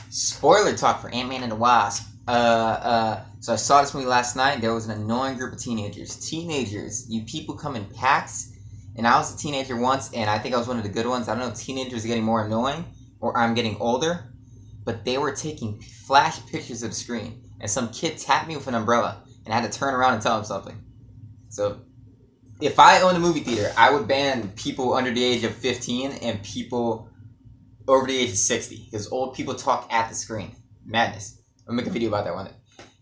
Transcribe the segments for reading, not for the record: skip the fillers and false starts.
Spoiler talk for Ant-Man and the Wasp. So I saw this movie last night. There was an annoying group of teenagers. You people come in packs. And I was a teenager once, and I think I was one of the good ones. I don't know if teenagers are getting more annoying or I'm getting older. But they were taking flash pictures of the screen. And some kid tapped me with an umbrella. And I had to turn around and tell him something. So, if I owned a movie theater, I would ban people under the age of 15 and people over the age of 60. Because old people talk at the screen. Madness. I'll make a video about that one day.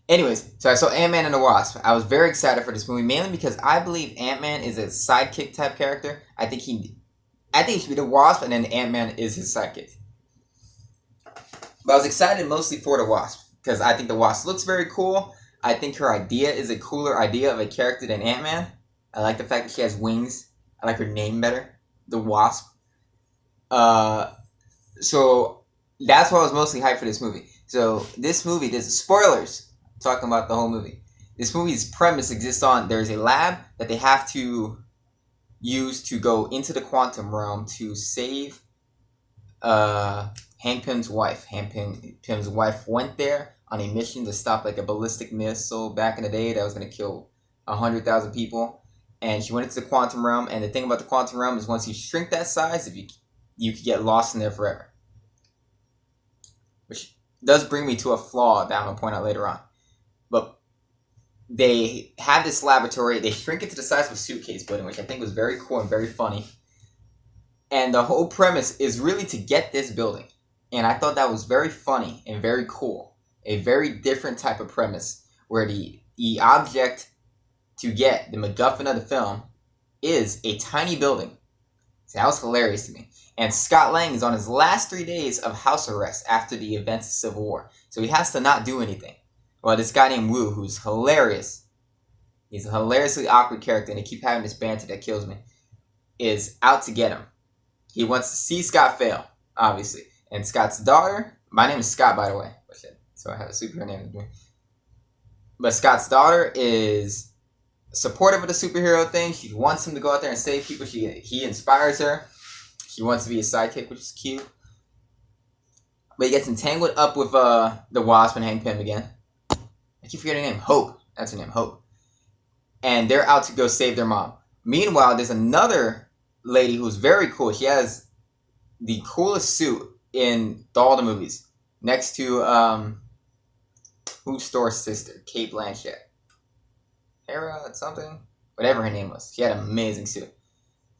Anyways, so I saw Ant-Man and the Wasp. I was very excited for this movie, mainly because I believe Ant-Man is a sidekick type character. I think he should be the Wasp, and then Ant-Man is his sidekick. But I was excited mostly for the Wasp, because I think the Wasp looks very cool. I think her idea is a cooler idea of a character than Ant-Man. I like the fact that she has wings. I like her name better, the Wasp. So that's why I was mostly hyped for this movie. So this movie, there's spoilers. Talking about the whole movie. This movie's premise exists on there's a lab that they have to use to go into the quantum realm to save Hank Pym's wife. Hank Pym's wife went there on a mission to stop like a ballistic missile back in the day that was going to kill 100,000 people. And she went into the quantum realm. And the thing about the quantum realm is once you shrink that size, if you could get lost in there forever. Which does bring me to a flaw that I'm going to point out later on. But they have this laboratory. They shrink it to the size of a suitcase building, which I think was very cool and very funny. And the whole premise is really to get this building. And I thought that was very funny and very cool. A very different type of premise where the object to get the MacGuffin of the film is a tiny building. So that was hilarious to me. And Scott Lang is on his last 3 days of house arrest after the events of Civil War. So he has to not do anything. Well, this guy named Wu, who's hilarious. He's a hilariously awkward character, and they keep having this banter that kills me. Is out to get him. He wants to see Scott fail, obviously. And Scott's daughter, my name is Scott, by the way. So I have a superhero name. But Scott's daughter is supportive of the superhero thing. She wants him to go out there and save people. He inspires her. She wants to be a sidekick, which is cute. But he gets entangled up with the Wasp and Hank Pym again. I keep forgetting her name. Hope. That's her name, Hope. And they're out to go save their mom. Meanwhile, there's another lady who's very cool. She has the coolest suit in all the movies. Next to, who's Thor's sister? Kate Blanchett. Hera something? Whatever her name was. She had an amazing suit.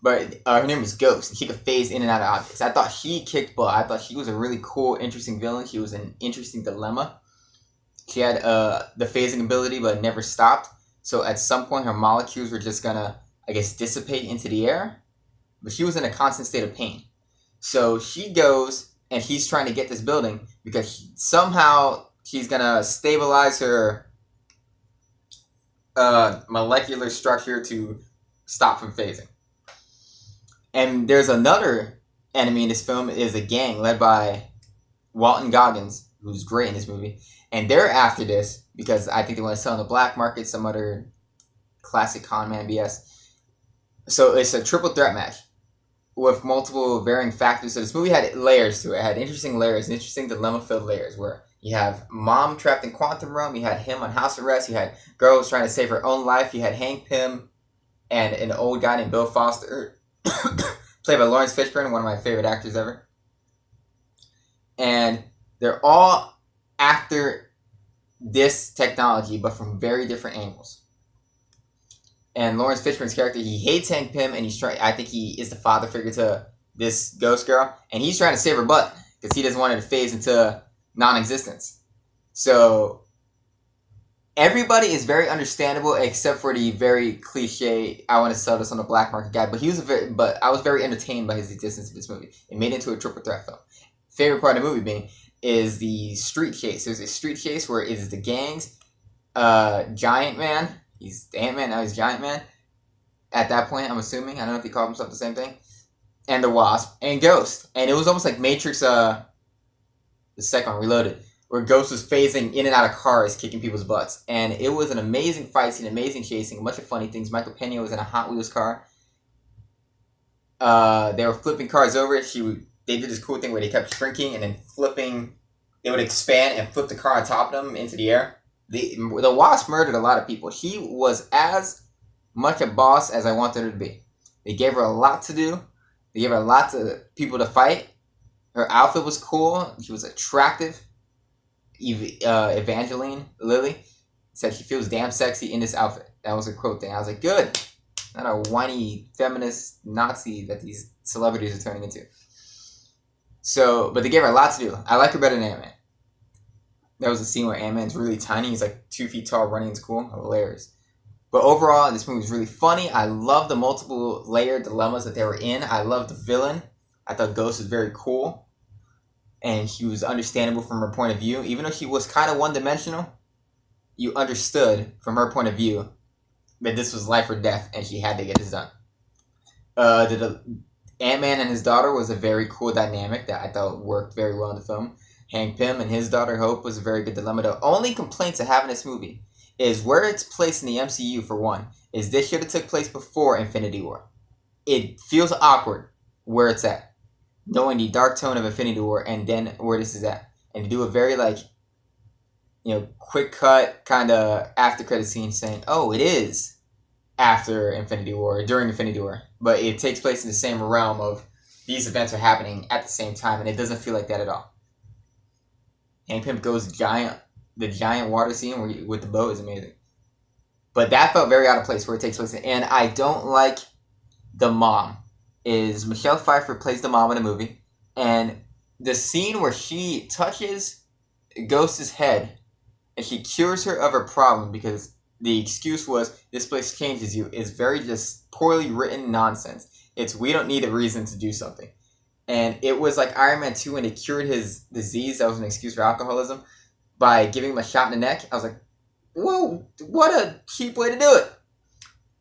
But her name was Ghost. And she could phase in and out of objects. I thought she kicked butt. I thought she was a really cool, interesting villain. She was an interesting dilemma. She had the phasing ability, but it never stopped. So at some point, her molecules were just gonna, I guess, dissipate into the air. But she was in a constant state of pain. So she goes, and he's trying to get this building because somehow she's gonna stabilize her molecular structure to stop from phasing. And there's another enemy in this film, is a gang led by Walton Goggins, who's great in this movie. And they're after this because I think they want to sell on the black market, some other classic con man BS. So it's a triple threat match with multiple varying factors. So this movie had layers to it. It had interesting layers, interesting dilemma-filled layers where you have mom trapped in quantum realm, you had him on house arrest, you had girls trying to save her own life, you had Hank Pym and an old guy named Bill Foster, played by Lawrence Fishburne, one of my favorite actors ever. And they're all after this technology, but from very different angles. And Lawrence Fishburne's character, he hates Hank Pym, and I think he is the father figure to this ghost girl, and he's trying to save her butt because he doesn't want her to phase into non-existence. So everybody is very understandable except for the very cliche, I want to sell this on the black market guy, but I was very entertained by his existence in this movie. It made it into a triple threat film. Favorite part of the movie being is the street chase. There's a street chase where it is the gangs, Giant Man, he's Ant-Man, now he's Giant Man. At that point, I'm assuming, I don't know if he called himself the same thing, and the Wasp, and Ghost. And it was almost like Matrix, the second one, Reloaded, where Ghost was phasing in and out of cars, kicking people's butts. And it was an amazing fight scene, amazing chasing, a bunch of funny things. Michael Pena was in a Hot Wheels car. They were flipping cars over. They did this cool thing where they kept shrinking and then flipping it would expand and flip the car on top of them into the air. The Wasp murdered a lot of people. She was as much a boss as I wanted her to be. They gave her a lot to do. They gave her a lot of people to fight. Her outfit was cool. She was attractive. Evangeline, Lilly, said she feels damn sexy in this outfit. That was a quote thing. I was like, good. Not a whiny feminist Nazi that these celebrities are turning into. So, but they gave her a lot to do. I like her better than Ant-Man. There was a scene where Ant-Man's really tiny. He's like 2 feet tall running in school. Hilarious. But overall, this movie was really funny. I love the multiple layered dilemmas that they were in. I love the villain. I thought Ghost was very cool. And she was understandable from her point of view. Even though she was kind of one-dimensional, you understood from her point of view that this was life or death and she had to get this done. Ant-Man and his daughter was a very cool dynamic that I thought worked very well in the film. Hank Pym and his daughter Hope was a very good dilemma. The only complaints I have in this movie is where it's placed in the MCU, for one, is this should have took place before Infinity War. It feels awkward where it's at, knowing the dark tone of Infinity War and then where this is at. And to do a very, quick cut kind of after credit scene saying, oh, it is after Infinity War, during Infinity War. But it takes place in the same realm of these events are happening at the same time, and it doesn't feel like that at all. Hank Pym goes the giant water scene with the boat is amazing. But that felt very out of place where it takes place. And I don't like the mom. Is Michelle Pfeiffer plays the mom in the movie. And the scene where she touches Ghost's head and she cures her of her problem because the excuse was this place changes you is very just poorly written nonsense. It's we don't need a reason to do something. And it was like Iron Man 2 when they cured his disease. That was an excuse for alcoholism. By giving him a shot in the neck. I was like, whoa, what a cheap way to do it.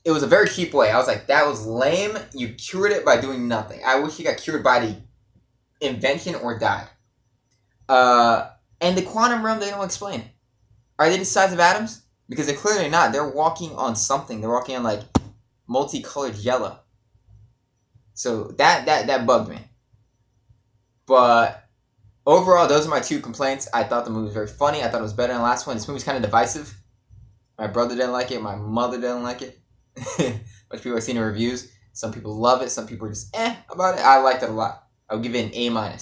It was a very cheap way. I was like, that was lame. You cured it by doing nothing. I wish he got cured by the invention or died. And the quantum realm, they don't explain. Are they the size of atoms? Because they're clearly not. They're walking on something. They're walking on like multicolored yellow. So that bugged me. But overall, those are my 2 complaints. I thought the movie was very funny. I thought it was better than the last one. This movie's kind of divisive. My brother didn't like it. My mother didn't like it. Much people have seen the reviews. Some people love it. Some people are just about it. I liked it a lot. I would give it an A-.